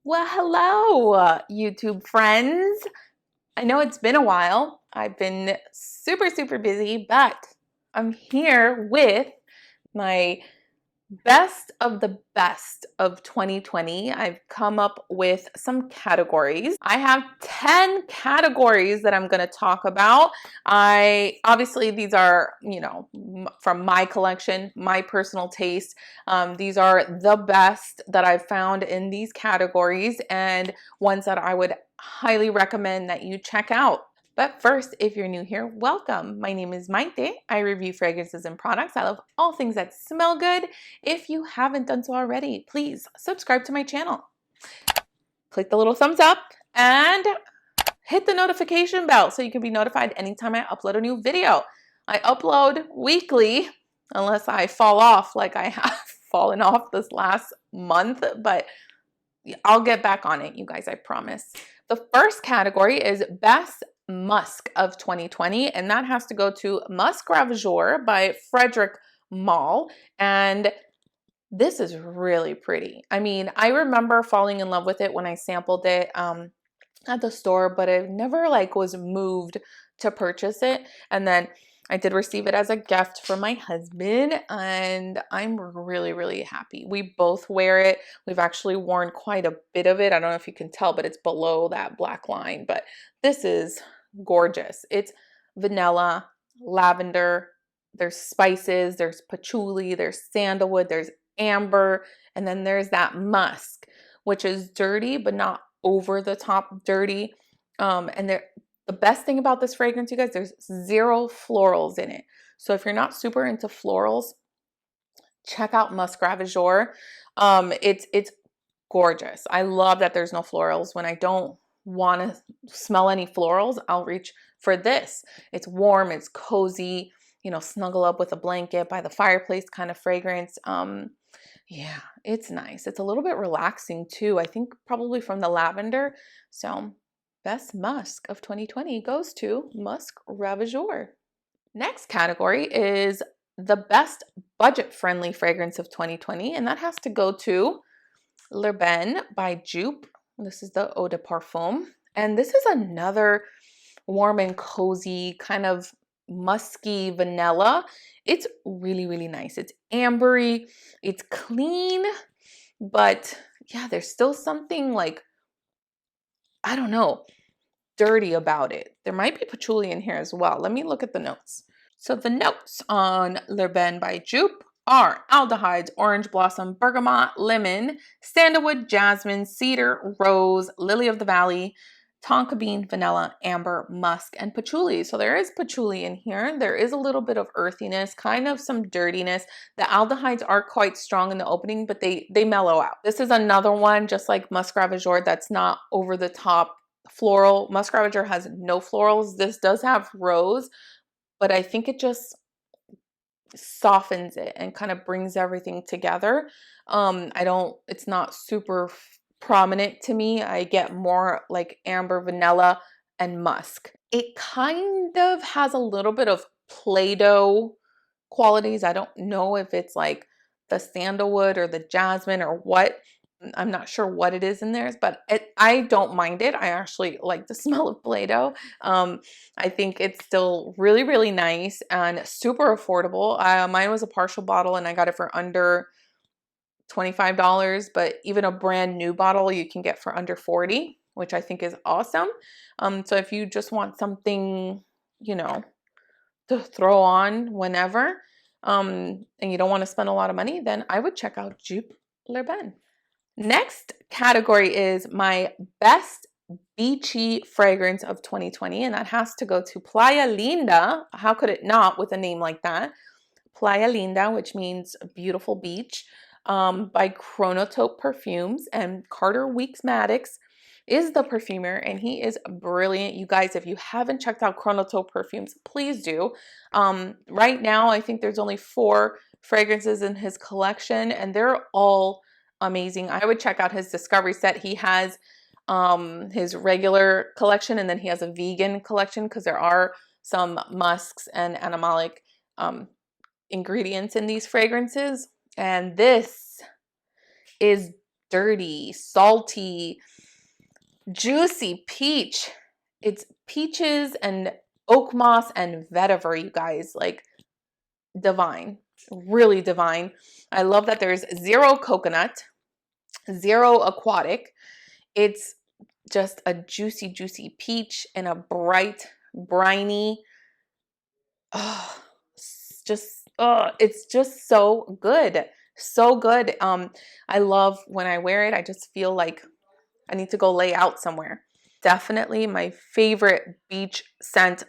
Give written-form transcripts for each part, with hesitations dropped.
Well, hello, YouTube friends. I know it's been a while. I've been super busy, but I'm here with my best of the best of 2020. I've come up with some categories. I have 10 categories that I'm going to talk about. Obviously these are, from my collection, my personal taste. These are the best that I've found in these categories and ones that I would highly recommend that you check out. But first, if you're new here, welcome. My name is Maite. I review fragrances and products. I love all things that smell good. If you haven't done so already, please subscribe to my channel. Click the little thumbs up and hit the notification bell so you can be notified anytime I upload a new video. I upload weekly, unless I fall off like I have fallen off this last month, but I'll get back on it, you guys, I promise. The first category is Best Musk of 2020, and that has to go to Musc Ravageur by Frederic Malle. And this is really pretty. I mean, I remember falling in love with it when I sampled it at the store, but I never was moved to purchase it. And then I did receive it as a gift from my husband, and I'm really happy. We both wear it. We've actually worn quite a bit of it. I don't know if you can tell, but it's below that black line. But this is gorgeous. It's vanilla, lavender, there's spices, there's patchouli, there's sandalwood, there's amber, and then there's that musk, which is dirty, but not over the top dirty. And the best thing about this fragrance, you guys, there's 0 florals in it. So if you're not super into florals, check out Musc Ravageur. It's gorgeous. I love that there's no florals. When I don't want to smell any florals, I'll reach for this. It's warm, it's cozy, snuggle up with a blanket by the fireplace kind of fragrance. Yeah, it's nice. It's a little bit relaxing too. I think probably from the lavender. So Best Musk of 2020 goes to Musc Ravageur. Next category is the best budget-friendly fragrance of 2020, and that has to go to Bain by Joop. This is the Eau de Parfum. And this is another warm and cozy kind of musky vanilla. It's really nice. It's ambery, it's clean, but yeah, there's still something I don't know, dirty about it. There might be patchouli in here as well. Let me look at the notes. So the notes on Bain by Joop are aldehydes, orange blossom, bergamot, lemon, sandalwood, jasmine, cedar, rose, lily of the valley, tonka bean, vanilla, amber, musk, and patchouli. So there is patchouli in here. There is a little bit of earthiness, kind of some dirtiness. The aldehydes are quite strong in the opening, but they mellow out. This is another one, just like Musc Ravageur, that's not over the top floral. Musc Ravageur has no florals. This does have rose, but I think it just softens it and kind of brings everything together. It's not super prominent to me. I get more like amber, vanilla, and musk. It kind of has a little bit of Play-Doh qualities. I don't know if it's like the sandalwood or the jasmine or what. I'm not sure what it is in there, but I don't mind it. I actually like the smell of Play-Doh. I think it's still really nice and super affordable. Mine was a partial bottle and I got it for under $25, but even a brand new bottle you can get for under 40, which I think is awesome. So if you just want something, to throw on whenever, and you don't want to spend a lot of money, then I would check out Joop Bain. Next category is my best beachy fragrance of 2020, and that has to go to Playa Linda. How could it not with a name like that? Playa Linda, which means beautiful beach, by Chronotope Perfumes, and Carter Weeks Maddox is the perfumer, and he is brilliant. You guys, if you haven't checked out Chronotope Perfumes, please do. Right now, I think there's only 4 fragrances in his collection, and they're all amazing. I would check out his discovery set. He has his regular collection, and then he has a vegan collection because there are some musks and animalic ingredients in these fragrances. And this is dirty, salty, juicy peach. It's peaches and oak moss and vetiver, you guys. Like, divine, really divine. I love that there's zero coconut, zero aquatic. It's just a juicy, juicy peach and a bright, briny, oh, it's just so good. So good. I love when I wear it. I just feel like I need to go lay out somewhere. Definitely my favorite beach scent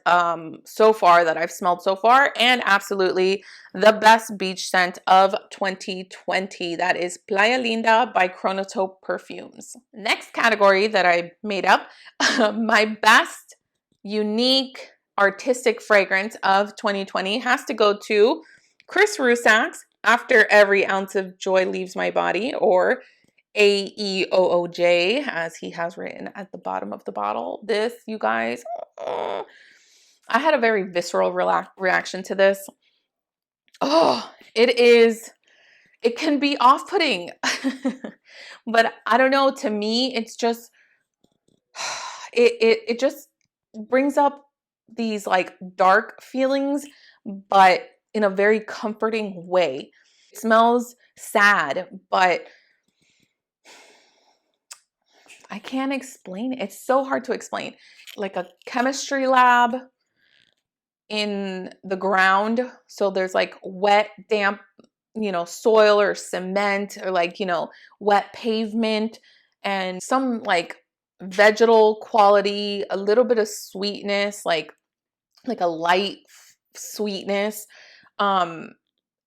so far that I've smelled so far, and absolutely the best beach scent of 2020. That is Playa Linda by Chronotope Perfumes. Next category that I made up, my best unique artistic fragrance of 2020 has to go to Chris Rusak's After Every Ounce of Joy Leaves My Body, or AEOOJ, as he has written at the bottom of the bottle. This, you guys, I had a very visceral reaction to this. Oh, it can be off-putting, but I don't know, to me, it's just, it just brings up these like dark feelings, but in a very comforting way. It smells sad, but I can't explain it. It's so hard to explain. Like a chemistry lab in the ground. So there's like wet, damp, soil or cement, or like, wet pavement, and some like vegetal quality, a little bit of sweetness, like a light sweetness.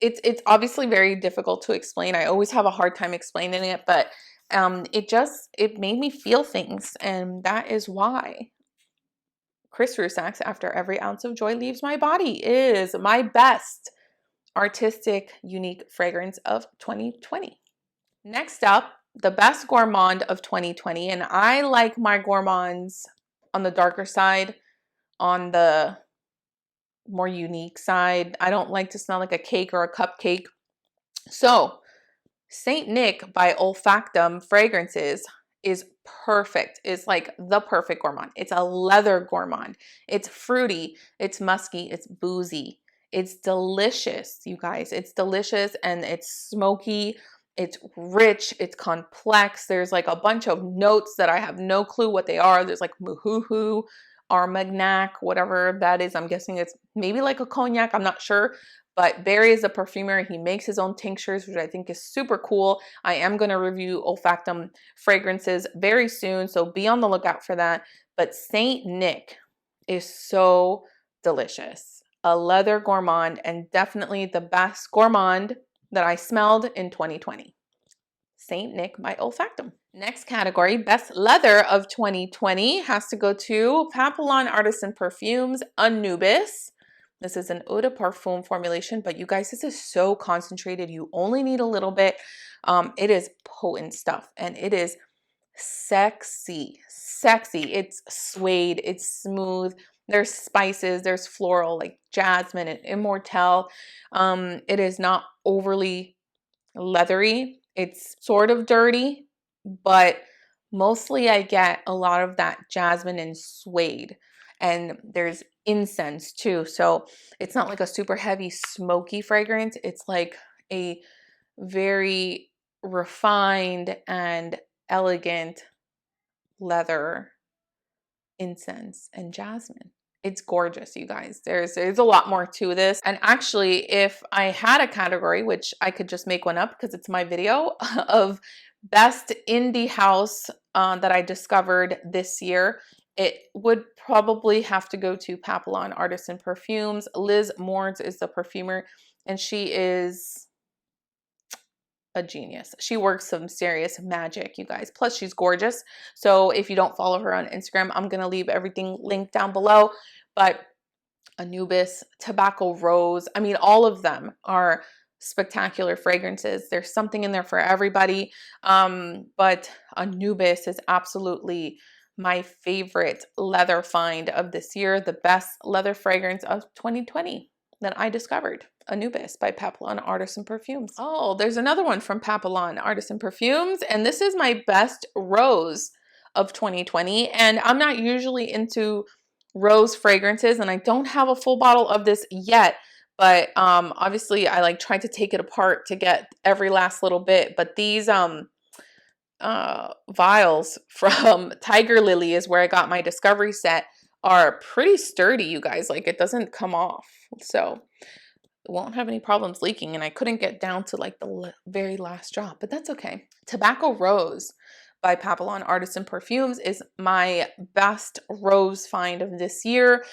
It's obviously very difficult to explain. I always have a hard time explaining it, but it made me feel things, and that is why Chris Rusak's After Every Ounce of Joy Leaves My Body is my best artistic unique fragrance of 2020. Next up, the best gourmand of 2020, and I like my gourmands on the darker side, on the more unique side. I don't like to smell like a cake or a cupcake. So Saint Nick by Olfactum Fragrances is perfect. It's like the perfect gourmand. It's a leather gourmand. It's fruity, it's musky, it's boozy. It's delicious, you guys. It's delicious, and it's smoky. It's rich. It's complex. There's like a bunch of notes that I have no clue what they are. There's like muhuhu, Armagnac, whatever that is. I'm guessing it's maybe like a cognac. I'm not sure. But Barry is a perfumer. He makes his own tinctures, which I think is super cool. I am going to review Olfactum Fragrances very soon, so be on the lookout for that. But Saint Nick is so delicious. A leather gourmand, and definitely the best gourmand that I smelled in 2020. Saint Nick by Olfactum. Next category, best leather of 2020, has to go to Papillon Artisan Perfumes Anubis. This is an eau de parfum formulation, but you guys, this is so concentrated. You only need a little bit. It is potent stuff, and it is sexy. It's suede, it's smooth. There's spices, there's floral like jasmine and immortelle. It is not overly leathery. It's sort of dirty, but mostly I get a lot of that jasmine and suede. And there's incense too. So it's not like a super heavy smoky fragrance. It's like a very refined and elegant leather, incense, and jasmine. It's gorgeous, you guys. There's a lot more to this. And actually, if I had a category, which I could just make one up because it's my video, of best indie house that I discovered this year, it would probably have to go to Papillon Artisan Perfumes. Liz Moores is the perfumer, and she is a genius. She works some serious magic, you guys. Plus, she's gorgeous. So if you don't follow her on Instagram, I'm going to leave everything linked down below. But Anubis, Tobacco Rose, I mean, all of them are spectacular fragrances. There's something in there for everybody. But Anubis is absolutely my favorite leather find of this year, the best leather fragrance of 2020. that I discovered. Anubis by Papillon Artisan Perfumes. Oh, there's another one from Papillon Artisan Perfumes, and this is my best rose of 2020. And I'm not usually into rose fragrances, and I don't have a full bottle of this yet, but obviously I like tried to take it apart to get every last little bit. But these vials from Tiger Lily is where I got my discovery set, are pretty sturdy, you guys. Like, it doesn't come off, so it won't have any problems leaking. And I couldn't get down to like the very last drop, but that's okay. Tobacco Rose by Papillon Artisan Perfumes is my best rose find of this year.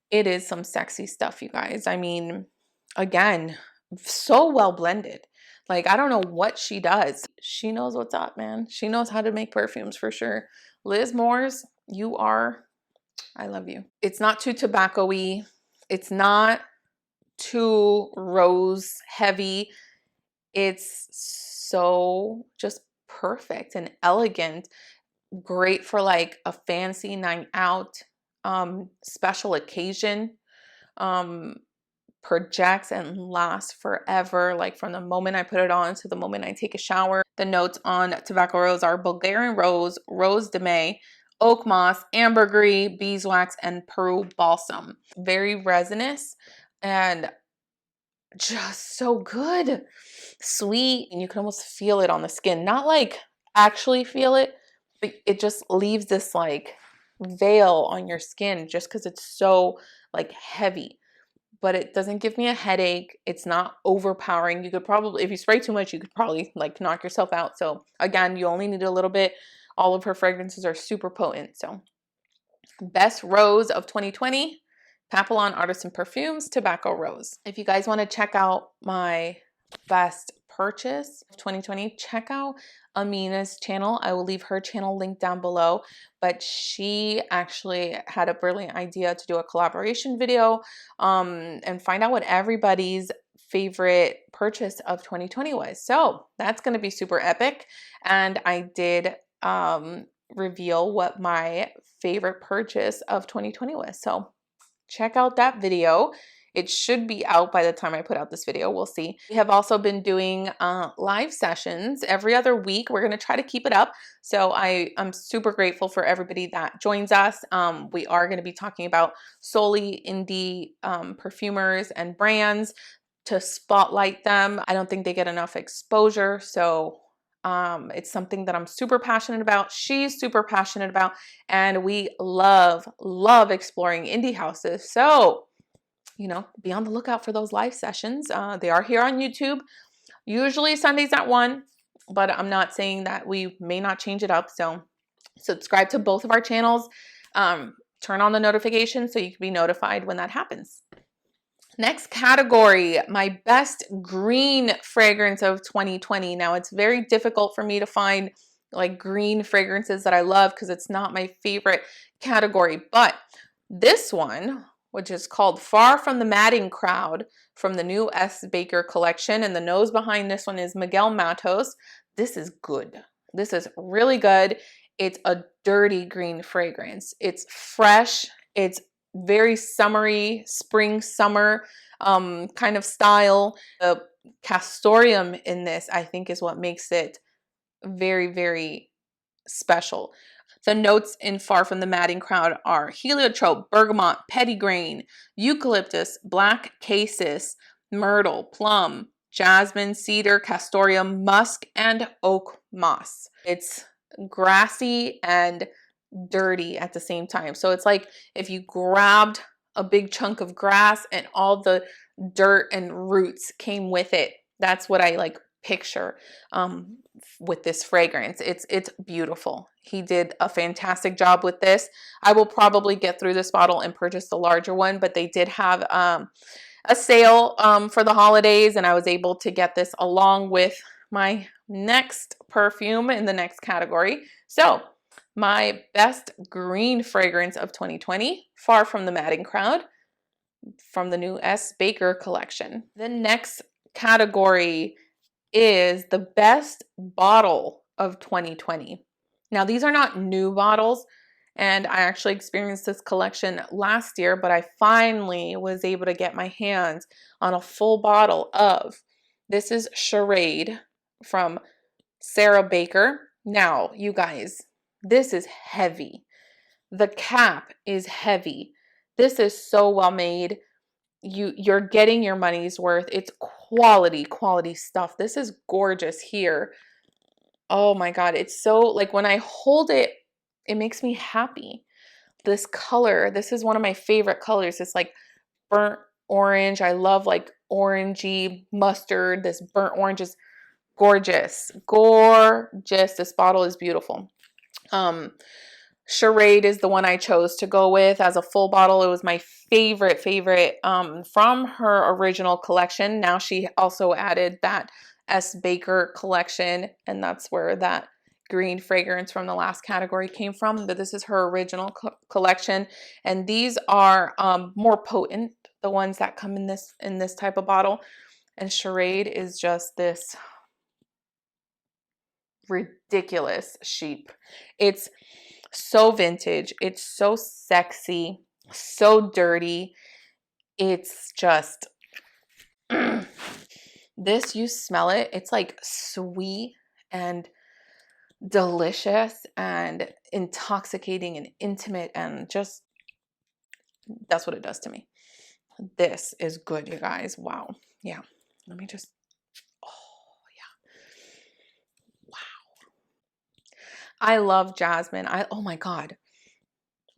It is some sexy stuff, you guys. I mean, again, so well blended. Like, I don't know what she does. She knows what's up, man. She knows how to make perfumes for sure. Liz Moores, you are, I love you. It's not too tobacco-y. It's not too rose heavy. It's so just perfect and elegant. Great for like a fancy night out, special occasion. Projects and lasts forever, like from the moment I put it on to the moment I take a shower. The notes on Tobacco Rose are Bulgarian rose, rose de may, oak moss, ambergris, beeswax, and Peru balsam. Very resinous and just so good. Sweet, and you can almost feel it on the skin. Not like actually feel it, but it just leaves this like veil on your skin just because it's so like heavy. But it doesn't give me a headache. It's not overpowering. You could probably, if you spray too much, you could probably like knock yourself out. So again, you only need a little bit. All of her fragrances are super potent. So best rose of 2020, Papillon Artisan Perfumes, Tobacco Rose. If you guys want to check out my best purchase of 2020, check out Amina's channel. I will leave her channel linked down below, but she actually had a brilliant idea to do a collaboration video and find out what everybody's favorite purchase of 2020 was. So that's going to be super epic. And I did reveal what my favorite purchase of 2020 was. So check out that video. It should be out by the time I put out this video. We'll see. We have also been doing live sessions every other week. We're going to try to keep it up. So I'm super grateful for everybody that joins us. We are going to be talking about solely indie perfumers and brands to spotlight them. I don't think they get enough exposure. So it's something that I'm super passionate about. She's super passionate about, and we love exploring indie houses. So, you know, be on the lookout for those live sessions. They are here on YouTube, usually Sundays at 1, but I'm not saying that we may not change it up. So subscribe to both of our channels. Turn on the notifications so you can be notified when that happens. Next category, my best green fragrance of 2020. Now, it's very difficult for me to find like green fragrances that I love because it's not my favorite category. But this one, which is called Far From the Madding Crowd from the new S. Baker collection, and the nose behind this one is Miguel Matos. This is good. This is really good. It's a dirty green fragrance. It's fresh. It's very summery, spring, summer kind of style. The castoreum in this, I think, is what makes it very, very special. The notes in Far From the Madding Crowd are heliotrope, bergamot, petitgrain, eucalyptus, black cassis, myrtle, plum, jasmine, cedar, castoreum, musk, and oak moss. It's grassy and dirty at the same time. So it's like if you grabbed a big chunk of grass and all the dirt and roots came with it. That's what I like picture with this fragrance. It's beautiful. He did a fantastic job with this. I will probably get through this bottle and purchase the larger one, but they did have a sale for the holidays, and I was able to get this along with my next perfume in the next category. So my best green fragrance of 2020, Far From the Madding Crowd from the new S. Baker collection. The next category is the best bottle of 2020. Now, these are not new bottles, And I actually experienced this collection last year, but I finally was able to get my hands on a full bottle of, this is Charade from Sarah Baker. Now, you guys, this is heavy. The cap is heavy. This is so well made. You're getting your money's worth. It's quality stuff. This is gorgeous here. Oh my God, it's so, like, when I hold it, it makes me happy. This color, this is one of my favorite colors. It's like burnt orange. I love like orangey mustard. This burnt orange is gorgeous. Gorgeous. This bottle is beautiful. Charade is the one I chose to go with as a full bottle. It was my favorite from her original collection. Now she also added that S. Baker collection, and that's where that green fragrance from the last category came from. But this is her original collection, and these are more potent, the ones that come in this type of bottle. And Charade is just this ridiculous sheep. It's so vintage. It's so sexy, so dirty. It's just, this, you smell it. It's like sweet and delicious and intoxicating and intimate, and just, that's what it does to me. This is good, you guys. Wow. Yeah. Let me just, oh yeah. Wow. I love jasmine. Oh my God.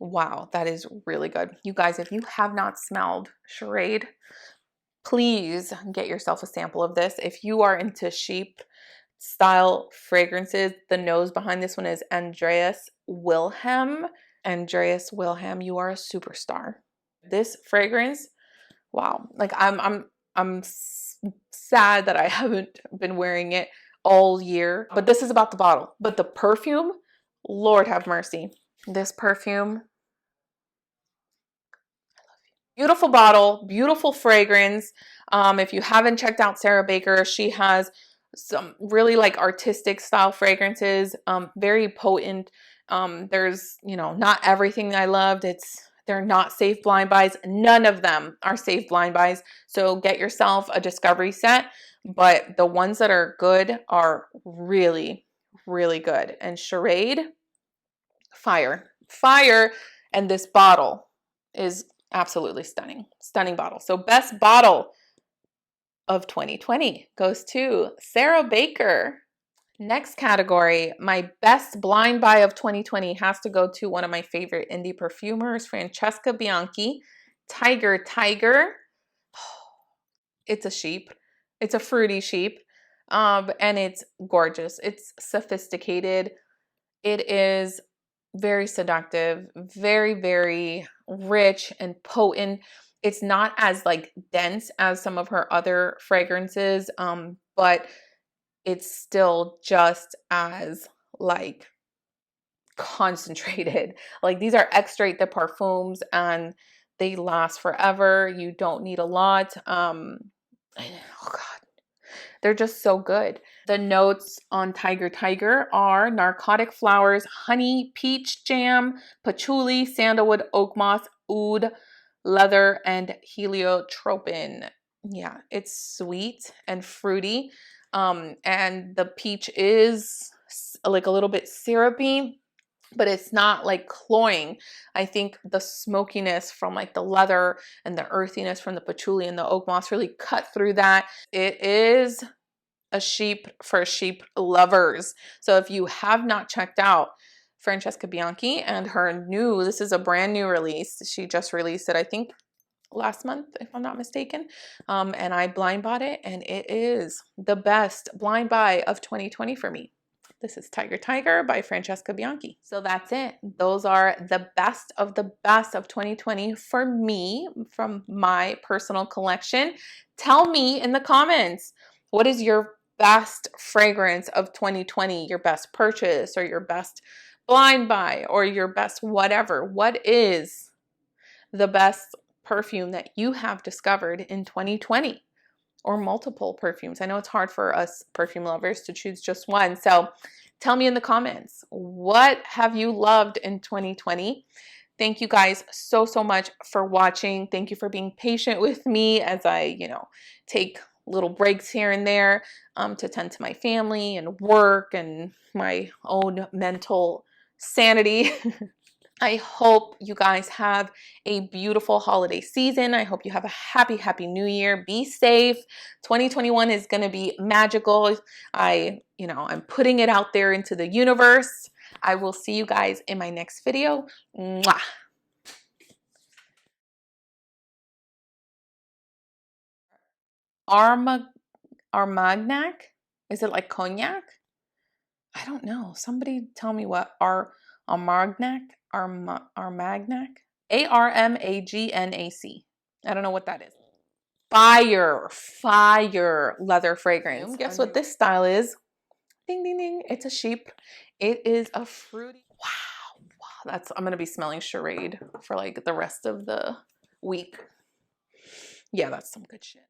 Wow, that is really good. You guys, if you have not smelled Charade, please get yourself a sample of this. If you are into sheep style fragrances, the nose behind this one is Andreas Wilhelm. Andreas Wilhelm, you are a superstar. This fragrance, wow. Like I'm sad that I haven't been wearing it all year, but this is about the bottle. But the perfume, Lord have mercy. This perfume, beautiful bottle, beautiful fragrance. If you haven't checked out Sarah Baker, she has some really like artistic style fragrances, very potent. There's, not everything I loved. They're not safe blind buys. None of them are safe blind buys. So get yourself a discovery set, but the ones that are good are really, really good. And Charade, fire. And this bottle is absolutely stunning. Stunning bottle. So best bottle of 2020 goes to Sarah Baker. Next category, my best blind buy of 2020 has to go to one of my favorite indie perfumers, Francesca Bianchi, Tiger. It's a sheep. It's a fruity sheep. And it's gorgeous. It's sophisticated. It is very seductive, very, very rich and potent. It's not as like dense as some of her other fragrances, but it's still just as like concentrated. Like, these are extrait de Perfumes and they last forever. You don't need a lot. Oh God. They're just so good. The notes on Tiger are narcotic flowers, honey, peach jam, patchouli, sandalwood, oak moss, oud, leather, and heliotropin. Yeah, it's sweet and fruity. And the peach is like a little bit syrupy, but it's not like cloying. I think the smokiness from like the leather and the earthiness from the patchouli and the oak moss really cut through that. It is a sheep for sheep lovers. So if you have not checked out Francesca Bianchi and her this is a brand new release. She just released it, I think, last month, if I'm not mistaken. And I blind bought it, and it is the best blind buy of 2020 for me. This is Tiger by Francesca Bianchi. So that's it. Those are the best of 2020 for me from my personal collection. Tell me in the comments, what is your best fragrance of 2020, your best purchase or your best blind buy or your best whatever? What is the best perfume that you have discovered in 2020? Or multiple perfumes. I know it's hard for us perfume lovers to choose just one. So Tell me in the comments, what have you loved in 2020? Thank you guys so, so much for watching. Thank you for being patient with me as I, take little breaks here and there to tend to my family and work and my own mental sanity. I hope you guys have a beautiful holiday season. I hope you have a happy, happy new year. Be safe. 2021 is going to be magical. I'm putting it out there into the universe. I will see you guys in my next video. Mwah. Armagnac? Is it like cognac? I don't know. Somebody tell me what Armagnac? Armagnac? Armagnac. I don't know what that is. Fire leather fragrance. Guess what this style is? Ding, ding, ding. It's a sheep. It is a fruity. Wow. I'm going to be smelling Charade for like the rest of the week. Yeah, that's some good shit.